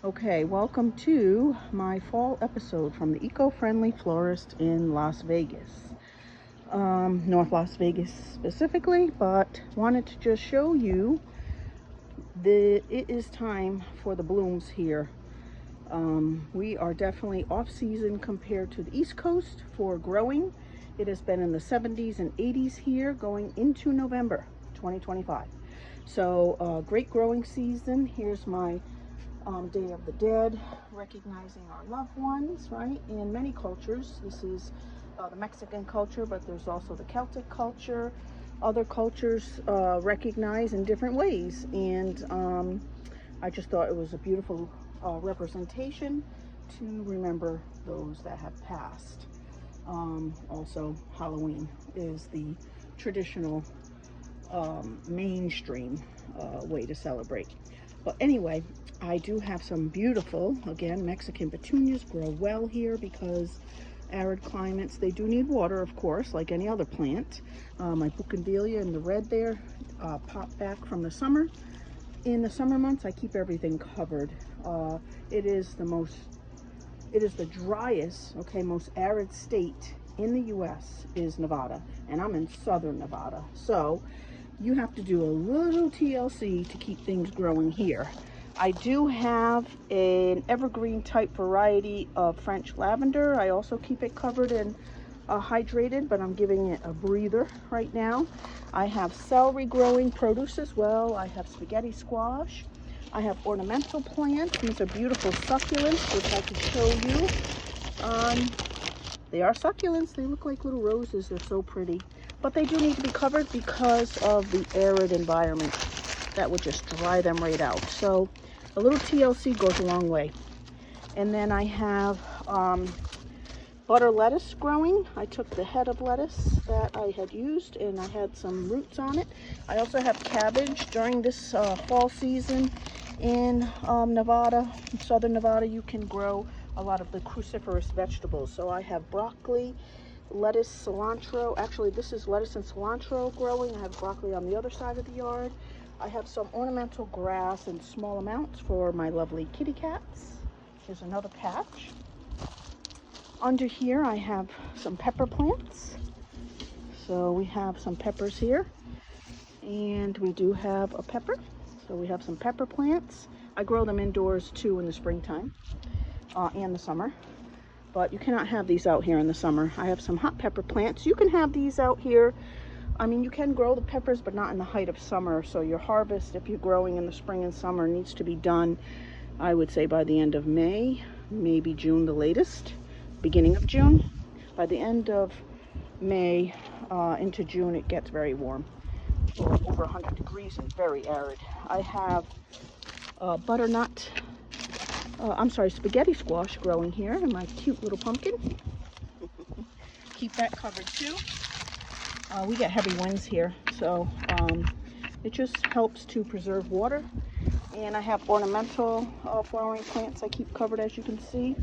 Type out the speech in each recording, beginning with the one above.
Okay, welcome to my fall episode from the eco-friendly florist in Las Vegas. North Las Vegas specifically, but wanted to just show you that it is time for the blooms here. We are definitely off season compared to the East Coast for growing. It has been in the 70s and 80s here going into November 2025. So great growing season. Here's my Day of the Dead, recognizing our loved ones, right? In many cultures, this is the Mexican culture, but there's also the Celtic culture. Other cultures recognize in different ways, and I just thought it was a beautiful representation to remember those that have passed. Also, Halloween is the traditional mainstream way to celebrate. But anyway, I do have some beautiful, again, Mexican petunias grow well here because arid climates, they do need water, of course, like any other plant. My bougainvillea in the red there pop back from the summer. In the summer months, I keep everything covered. It is the driest, okay, most arid state in the U.S. is Nevada, and I'm in southern Nevada. So you have to do a little TLC to keep things growing here. I do have an evergreen type variety of French lavender. I also keep it covered and hydrated, but I'm giving it a breather right now. I have celery growing produce as well. I have spaghetti squash. I have ornamental plants. These are beautiful succulents, which I can show you. They are succulents. They look like little roses. They're so pretty. But they do need to be covered because of the arid environment. That would just dry them right out. So a little TLC goes a long way. And then I have butter lettuce growing. I took the head of lettuce that I had used and I had some roots on it. I also have cabbage during this fall season in Nevada, southern Nevada. You can grow a lot of the cruciferous vegetables. So I have broccoli, lettuce, cilantro. Actually, this is lettuce and cilantro growing. I have broccoli on the other side of the yard. I have some ornamental grass in small amounts for my lovely kitty cats. Here's another patch. Under here, I have some pepper plants. So we have some peppers here. And we do have a pepper. So we have some pepper plants. I grow them indoors too in the springtime and the summer. But you cannot have these out here in the summer. I have some hot pepper plants. You can have these out here. I mean, you can grow the peppers, but not in the height of summer. So your harvest, if you're growing in the spring and summer, needs to be done, I would say, by the end of May, maybe June the latest, beginning of June. By the end of May into June, it gets very warm, over 100 degrees and very arid. I have spaghetti squash growing here in my cute little pumpkin. Keep that covered too. We get heavy winds here, so it just helps to preserve water. And I have ornamental flowering plants I keep covered, as you can see.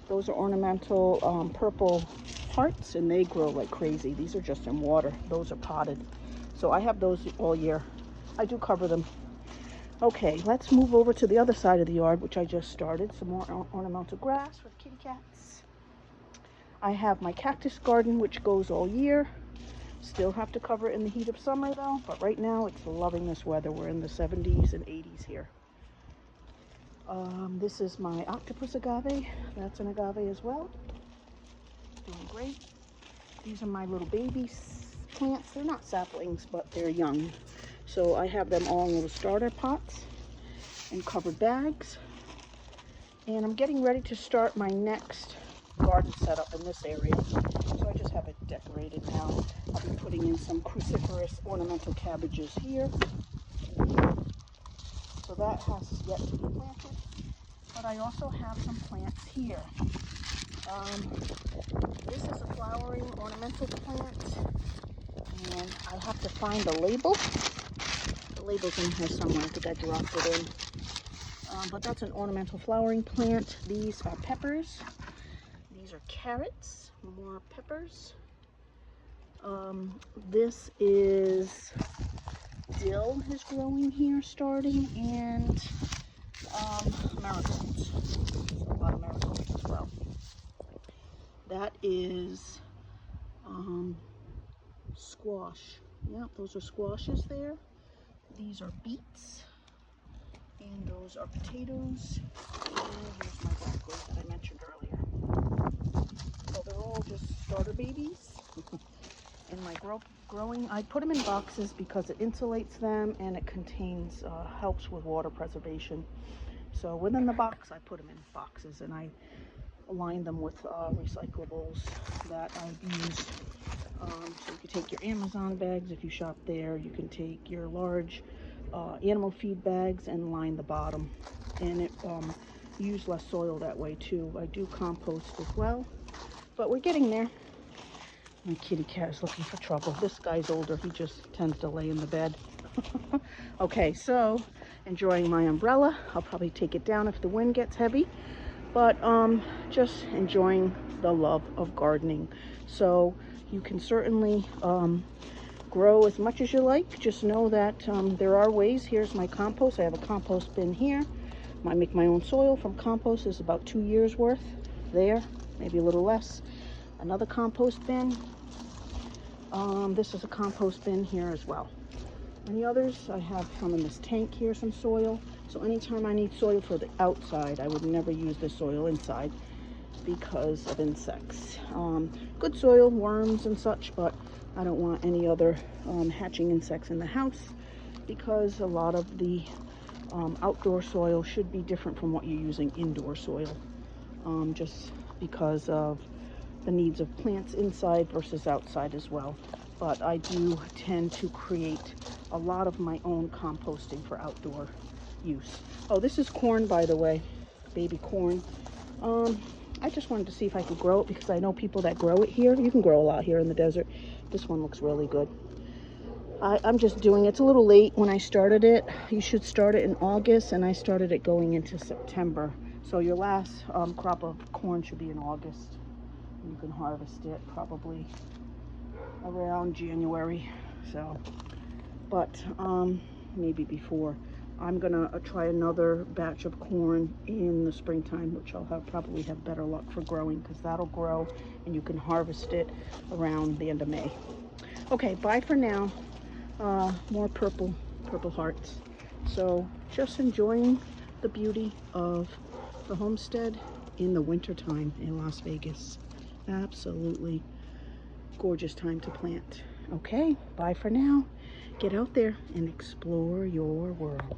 Those are ornamental purple hearts, and they grow like crazy. These are just in water. Those are potted. So I have those all year. I do cover them. Okay, let's move over to the other side of the yard, which I just started. Some more ornamental grass for the kitty cats. I have my cactus garden, which goes all year. Still have to cover it in the heat of summer though, but right now it's loving this weather. We're in the 70s and 80s here. This is my octopus agave. That's an agave as well. Doing great. These are my little baby plants. They're not saplings, but they're young. So I have them all in little starter pots and covered bags. And I'm getting ready to start my next garden setup in this area. So I just have it decorated now. I'll be putting in some cruciferous ornamental cabbages here. So that has yet to be planted. But I also have some plants here. This is a flowering ornamental plant. And I have to find the label. The label's in here somewhere. I think I dropped it in. But that's an ornamental flowering plant. These are peppers. These are carrots. More peppers. This is dill is growing here starting, and American That is squash. Yeah, those are squashes there. These are beets. And those are potatoes. And here's my broccoli that I mentioned earlier. So they're all just starter babies. In my growing, I put them in boxes because it insulates them and it contains, helps with water preservation. So within the box, I put them in boxes and I align them with recyclables that I've used. So you can take your Amazon bags if you shop there. You can take your large animal feed bags and line the bottom. And it use less soil that way too. I do compost as well, but we're getting there. My kitty cat is looking for trouble. This guy's older. He just tends to lay in the bed. Okay, so enjoying my umbrella. I'll probably take it down if the wind gets heavy, but just enjoying the love of gardening. So you can certainly grow as much as you like. Just know that there are ways. Here's my compost. I have a compost bin here. I make my own soil from compost. Is about 2 years worth there, maybe a little less. Another compost bin. This is a compost bin here as well. Any others? I have some in this tank here, some soil. So anytime I need soil for the outside, I would never use this soil inside because of insects. Good soil, worms and such, but I don't want any other hatching insects in the house because a lot of the outdoor soil should be different from what you're using indoor soil, just because of the needs of plants inside versus outside as well. But I do tend to create a lot of my own composting for outdoor use. Oh, this is corn, by the way, baby corn. I just wanted to see if I could grow it because I know people that grow it here. You can grow a lot here in the desert. This one looks really good. I'm just doing it. It's a little late when I started it. You should start it in August, and I started it going into September. So your last crop of corn should be in August. You can harvest it probably around January. So, but maybe before. I'm gonna try another batch of corn in the springtime, which I'll probably have better luck for growing because that'll grow and you can harvest it around the end of May. Okay, bye for now. More purple hearts. So just enjoying the beauty of the homestead in the wintertime in Las Vegas. Absolutely gorgeous time to plant. Okay, bye for now. Get out there and explore your world.